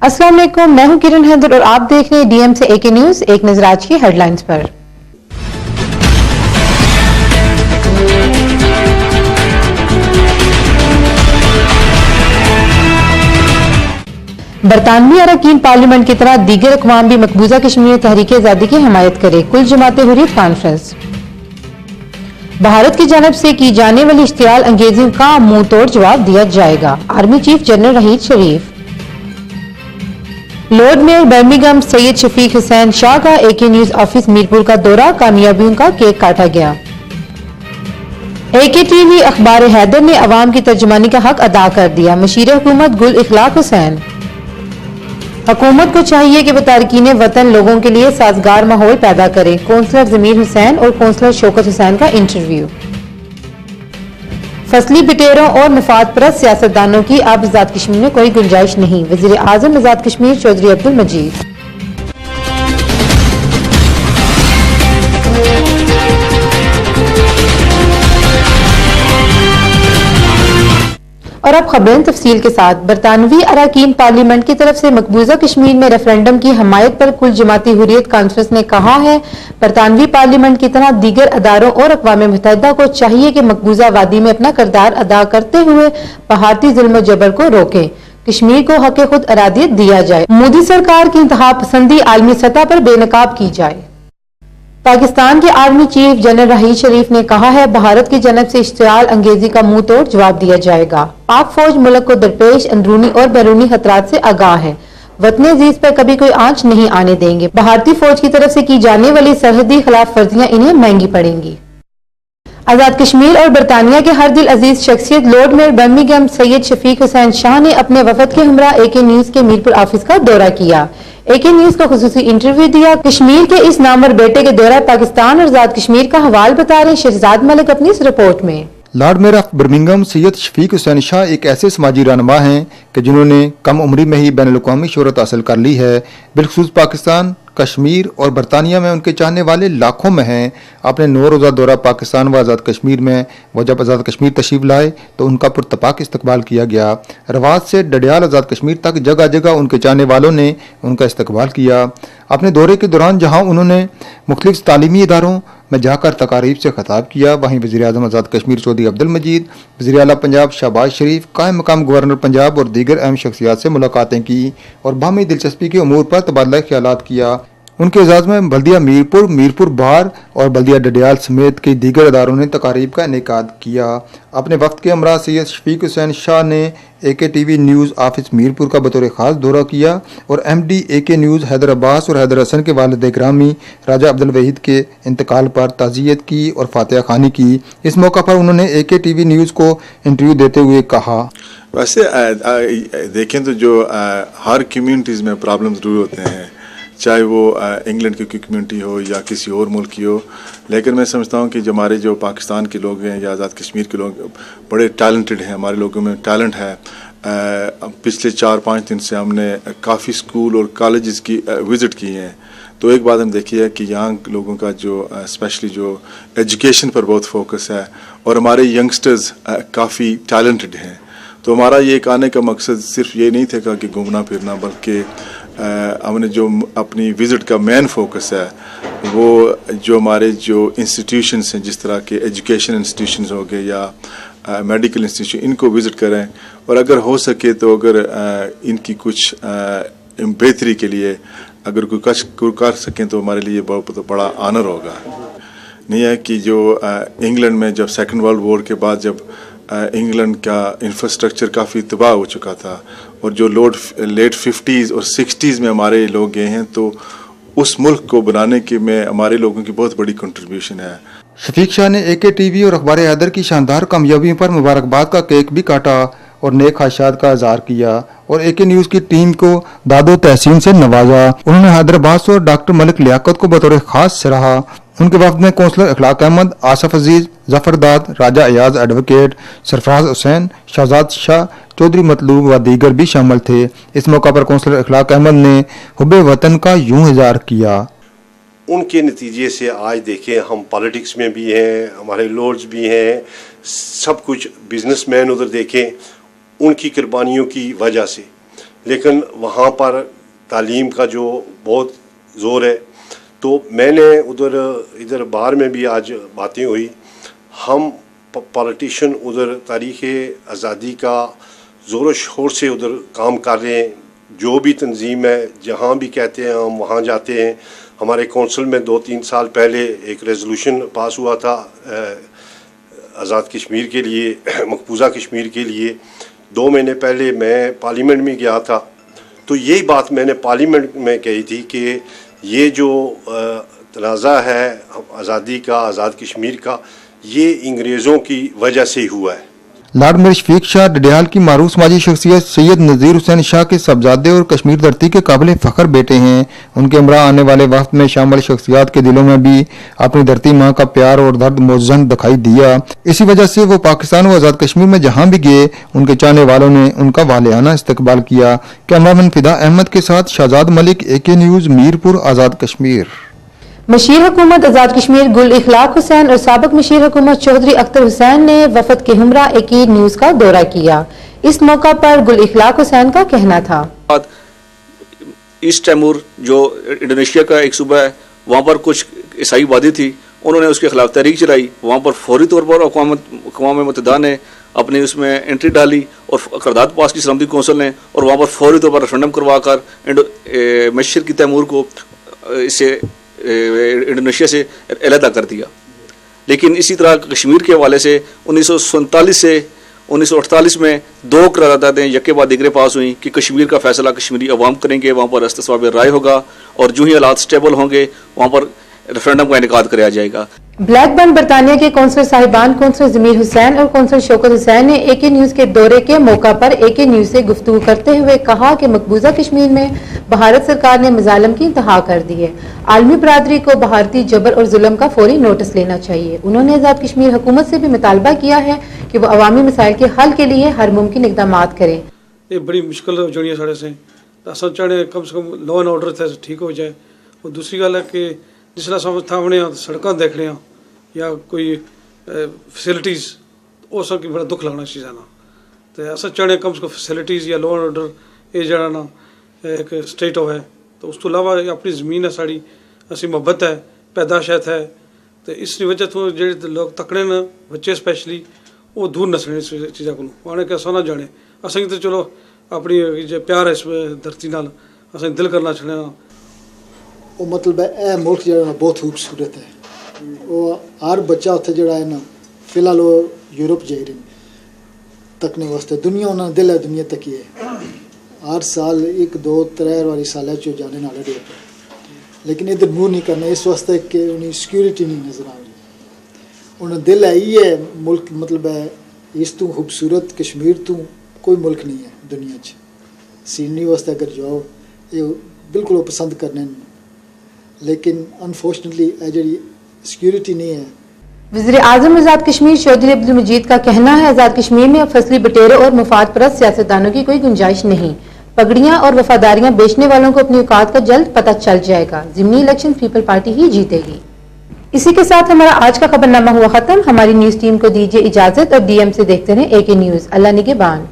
अस्सलाम वालेकुम, मैं हूं किरण हैदर और आप देख रहे हैं डीएम से एके न्यूज। एक नजर आज की हेडलाइंस पर। बरतानवी अरकान पार्लियामेंट की तरह दीगर अक़वाम भी मकबूजा कश्मीर तहरीक आज़ादी की हमायत करे। कुल जमात हुर्रियत कॉन्फ्रेंस। भारत की जानब से की जाने वाली इश्तियाल अंगेजियों का मुंह तोड़ जवाब दिया जाएगा। Army chief general Raheel Sharif. Lord mayor Birmingham Syed Shafiq Hussain Shah का एके न्यूज ऑफिस मीरपुर का दौरा, कामयाबियों का केक काटा गया। एके टीवी अखबार हैदर ने अवाम की तर्जुमानी का हक अदा कर दिया। मशीर हुकूमत गुल इखलाक हुसैन। हुकूमत को चाहिए कि वो तारकीन वतन लोगों के लिए साजगार माहौल पैदा करे। कौंसलर जमीर हुसैन और कौंसलर शौकत हुसैन का इंटरव्यू। फसली बिटेरों और मफाद परस्त सियासतदानों की अब आजाद कश्मीर में कोई गुंजाइश नहीं। वजीर आजम आजाद कश्मीर चौधरी अब्दुल मजीद। और अब खबरें तफसील के साथ। बरतानवी अरकान पार्लियामेंट की तरफ से मकबूजा कश्मीर में रेफरेंडम की हमायत पर कुल जमाती हुर्रियत कॉन्फ्रेंस ने कहा है, बरतानवी पार्लियामेंट की तरह दीगर अदारों और अक़वाम मुत्तहिदा को चाहिए कि मकबूजा वादी में अपना किरदार अदा करते हुए भारतीय जुल्म जबर को रोकें। कश्मीर को हक खुद अरादियत दिया जाए। मोदी सरकार की इंतहा पसंदी आलमी सतह पर बेनकाब की जाए। पाकिस्तान के आर्मी चीफ जनरल रहीद शरीफ ने कहा है, भारत की जनब से इश्तियाल अंगेजी का मुंह तोड़ जवाब दिया जाएगा। पाक फौज मुल्क को दरपेश अंदरूनी और बैरूनी खतरात से आगाह है। वतन अजीज पर कभी कोई आंच नहीं आने देंगे। भारतीय फौज की तरफ से की जाने वाली सरहदी खिलाफ वर्जियां इन्हें महंगी पड़ेंगी। आजाद कश्मीर और बरतानिया के हर दिल अजीज शख्सियत lord mayor Birmingham Syed Shafiq Hussain Shah ने अपने वफद के हमरा एके न्यूज के मीरपुर ऑफिस का दौरा किया। एके न्यूज को खुसूसी इंटरव्यू दिया। कश्मीर के इस नामवर बेटे के दौरा पाकिस्तान और आजाद कश्मीर का हवाल बता रहे शहजाद मलिक अपनी इस रिपोर्ट में। Lord mayor of Birmingham Syed Shafiq Hussain Shah एक ऐसे समाजी रहनुमा हैं कि जिन्होंने कम उम्री में ही बैनुल-अक़वामी शोहरत हासिल कर ली है। बिलखुसूस पाकिस्तान, कश्मीर और बरतानिया में उनके चाहने वाले लाखों में हैं। अपने 9 रोज़ा दौरा पाकिस्तान व आज़ाद कश्मीर में वो जब आज़ाद कश्मीर तशरीफ लाए तो उनका पुरतपाक इस्तकबाल किया गया। रवात से डडियाल आज़ाद कश्मीर तक जगह जगह उनके चाहने वालों ने उनका इस्तकबाल किया। अपने दौरे के दौरान जहाँ उन्होंने मुख्तलिफ तालीमी इदारों में जाकर तकारीब से खिताब किया, वहीं वज़ीर आज़म आज़ाद कश्मीर चौधरी अब्दुल मजीद, वज़ीर आला पंजाब शहबाज शरीफ, कायम मकाम गवर्नर पंजाब और दीगर अहम शख्सियात से मुलाकातें की और बाहमी दिलचस्पी के उमूर पर तबादला ख्यालात किया। उनके एजाज़ में बल्दिया मीरपुर, मीरपुर बार और बल्दिया डडियाल समेत कई दीगर अदारों ने तकारीब का इनेकाद किया। अपने वक्त के हमरा सैयद शफीक हुसैन शाह ने एके टीवी न्यूज़ ऑफिस मीरपुर का बतौर ख़ास दौरा किया और एमडी एके न्यूज़ हैदर अब्बास और हैदर हसन के वालिद ग्रामी राजा अब्दुल वहीद के इंतकाल पर ताज़ियत की और फातिहा खानी की। इस मौका पर उन्होंने एके टीवी न्यूज़ को इंटरव्यू देते हुए कहा, वैसे देखें तो जो हर कम्यूनिटीज़ में प्रॉब्लम ज़रूर होते हैं, चाहे वो इंग्लैंड की कम्युनिटी हो या किसी और मुल्क की हो। लेकिन मैं समझता हूँ कि जो हमारे जो पाकिस्तान के लोग हैं या आज़ाद कश्मीर के लोग बड़े टैलेंटेड हैं। हमारे लोगों में टैलेंट है। पिछले 4-5 दिन से हमने काफ़ी स्कूल और कॉलेजेस की विज़िट की हैं। तो एक बात हम देखी है कि यहाँ लोगों का जो स्पेशली जो एजुकेशन पर बहुत फोकस है और हमारे यंगस्टर्स काफ़ी टैलेंटेड हैं। तो हमारा ये एक आने का मकसद सिर्फ ये नहीं था कि घूमना फिरना, बल्कि हमने जो अपनी विज़िट का मेन फोकस है वो जो हमारे जो इंस्टीट्यूशंस हैं, जिस तरह के एजुकेशन इंस्टीट्यूशंस हो गए या मेडिकल इंस्टीट्यूशन, इनको विज़िट करें और अगर हो सके तो अगर इनकी कुछ बेहतरी के लिए अगर कोई कर सकें तो हमारे लिए बहुत बड़ा ऑनर होगा। नहीं है कि जो इंग्लैंड में जब सेकेंड वर्ल्ड वॉर के बाद जब इंग्लैंड का इंफ्रास्ट्रक्चर काफ़ी तबाह हो चुका था और जो लेट 50s और 60s में हमारे लोग गए हैं, तो उस मुल्क को बनाने के में हमारे लोगों की बहुत बड़ी कंट्रीब्यूशन है। शफीक शाह ने एके टीवी और अखबार हैदर की शानदार कामयाबियों पर मुबारकबाद का केक भी काटा और नेक ख्वाहिशात का इज़हार किया और एके न्यूज़ की टीम को दादो तहसीन से नवाजा। उन्होंने हैदराबाद और डॉक्टर मलिक लियाकत को बतौर खास सराहा। उनके वफ्द में कौंसलर इखलाक अहमद, आसफ अजीज, जफरदाद, राजा अयाज एडवोकेट, सरफराज हुसैन, शहजाद शाह, चौधरी मतलूब व दीगर भी शामिल थे। इस मौका पर कौंसलर इखलाक अहमद ने हुब्बे वतन का यूं इज़हार किया, उनके नतीजे से आज देखें हम पॉलिटिक्स में भी हैं, हमारे लॉर्ड्स भी हैं, सब कुछ बिजनेसमैन उधर देखें, उनकी कुर्बानियों की वजह से لیکن وہاں پر تعلیم کا جو بہت زور ہے. تو میں نے ادھر باہر میں بھی آج باتیں ہوئی. ہم پالیٹیشین ادھر تاریخ آزادی کا زور و شور سے ادھر کام کر رہے ہیں. جو بھی تنظیم ہے جہاں بھی کہتے ہیں ہم وہاں جاتے ہیں. ہمارے کونسل میں 2-3 سال پہلے ایک ریزولوشن پاس ہوا تھا آزاد کشمیر کے لیے, مقبوضہ کشمیر کے لیے. 2 مہینے پہلے میں پارلیمنٹ میں گیا تھا, تو یہی بات میں نے پارلیمنٹ میں کہی تھی کہ یہ جو تنازع ہے آزادی کا, آزاد کشمیر کا, یہ انگریزوں کی وجہ سے ہی ہوا ہے. لارڈ میر شفیق شاہ ڈڈیال کی معروف سماجی شخصیت سید نذیر حسین شاہ کے صاحبزادے اور کشمیر دھرتی کے قابل فخر بیٹے ہیں. ان کے ہمراہ آنے والے وقت میں شامل شخصیات کے دلوں میں بھی اپنی دھرتی ماں کا پیار اور درد موزن دکھائی دیا. اسی وجہ سے وہ پاکستان و آزاد کشمیر میں جہاں بھی گئے ان کے چاہنے والوں نے ان کا والہانہ استقبال کیا. کیمرامین فدا احمد کے ساتھ شہزاد ملک, AK نیوز, میرپور, آزاد کشمیر. مشیر حکومت آزاد کشمیر گل اخلاق حسین اور سابق مشیر حکومت چودھری اختر حسین نے وفد کے ہمراہ AK نیوز کا دورہ کیا. اس موقع پر گل اخلاق حسین کا کہنا تھا, ایسٹ تیمور جو انڈونیشیا کا ایک صوبہ ہے, وہاں پر کچھ عیسائی وادی تھی, انہوں نے اس کے خلاف تحریک چلائی. وہاں پر فوری طور پر اقوام متحدہ نے اپنی اس میں انٹری ڈالی اور قرارداد پاس کی سلامتی کونسل نے, اور وہاں پر فوری طور پر ریفرنڈم کروا کر مشرقی تیمور کو اس سے انڈونیشیا سے علیحدہ کر دیا. لیکن اسی طرح کشمیر کے حوالے سے 1947 سے 1948 میں 2 قراردادیں یکے بعد دیگرے پاس ہوئیں کہ کشمیر کا فیصلہ کشمیری عوام کریں گے, وہاں پر استصواب رائے ہوگا, اور جو ہی حالات سٹیبل ہوں گے وہاں پر ریفرنڈم کا انعقاد کرایا جائے گا. بلیک برن برطانیہ کے کونسلر صاحبان کونسلر ضمیر حسین اور کونسلر شوکت حسین نے AK نیوز کے دورے کے موقع پر AK نیوز سے گفتگو کرتے ہوئے کہا کہ مقبوضہ کشمیر میں بھارت سرکار نے مظالم کی انتہا کر دی ہے. عالمی برادری کو بھارتی جبر اور ظلم کا فوری نوٹس لینا چاہیے. انہوں نے آزاد کشمیر حکومت سے بھی مطالبہ کیا ہے کہ وہ عوامی مسائل کے حل کے لیے ہر ممکن اقدامات کریں. یہ بڑی مشکل جڑی ہے سارے سے, اصل چاہے کم سے کم لا اینڈ آرڈر تھے ٹھیک ہو جائے. اور دوسری گل ہے کہ جس طرح تھامنے سڑکیں دیکھ رہے ہیں یا کوئی فیسلٹیز اس کی بڑا دکھ لگنا چیزاں نا, تو اصل چاہے کم سے کم فیسلٹیز یا لا اینڈ آرڈر یہ جڑا نا ایک اسٹیٹ ہے. تو اس تو علاوہ اپنی زمین ہے ساری, اسی محبت ہے, پیداشت ہے, تو اس وجہ تو جڑے لوگ تکڑے نا بچے اسپیشلی وہ دور نہ سکنے اس چیزوں کو آنے کے نہ جانے. اصل تو چلو اپنی جو پیار ہے اس دھرتی نال اصل دل کرنا چاہنے. وہ مطلب ہے اے ملک جڑا بہت خوبصورت ہے. وہ ہر بچہ اتنے جڑا ہے نا فی الحال وہ یورپ جائی رہے تکنے واسطے. دنیا انہوں نے دل ہے دنیا تکی ہے. ہر سال 1-2-3 واری سال جانے نہ لڑے, لیکن ادھر منہ نہیں کرنا اس واسطے کہ انہیں سیکورٹی نہیں نظر آ رہی. انہیں دل ہے یہ ہے ملک مطلب ہے اس تو خوبصورت کشمیر تو کوئی ملک نہیں ہے دنیا چ. سینری واسطے اگر جاؤ یہ بالکل وہ پسند کرنے, لیکن انفارچونیٹلی جڑی سیکورٹی نہیں ہے. وزیر اعظم آزاد کشمیر چودھری عبدالمجید کا کہنا ہے آزاد کشمیر میں اب فصلی بٹیروں اور مفاد پرست سیاستدانوں کی کوئی گنجائش نہیں. پگڑیاں اور وفاداریاں بیچنے والوں کو اپنی اوقات کا جلد پتہ چل جائے گا. ضمنی الیکشن پیپل پارٹی ہی جیتے گی. اسی کے ساتھ ہمارا آج کا خبرنامہ ہوا ختم. ہماری نیوز ٹیم کو دیجیے اجازت اور DM سے دیکھتے رہیں AK نیوز. اللہ نگہبان.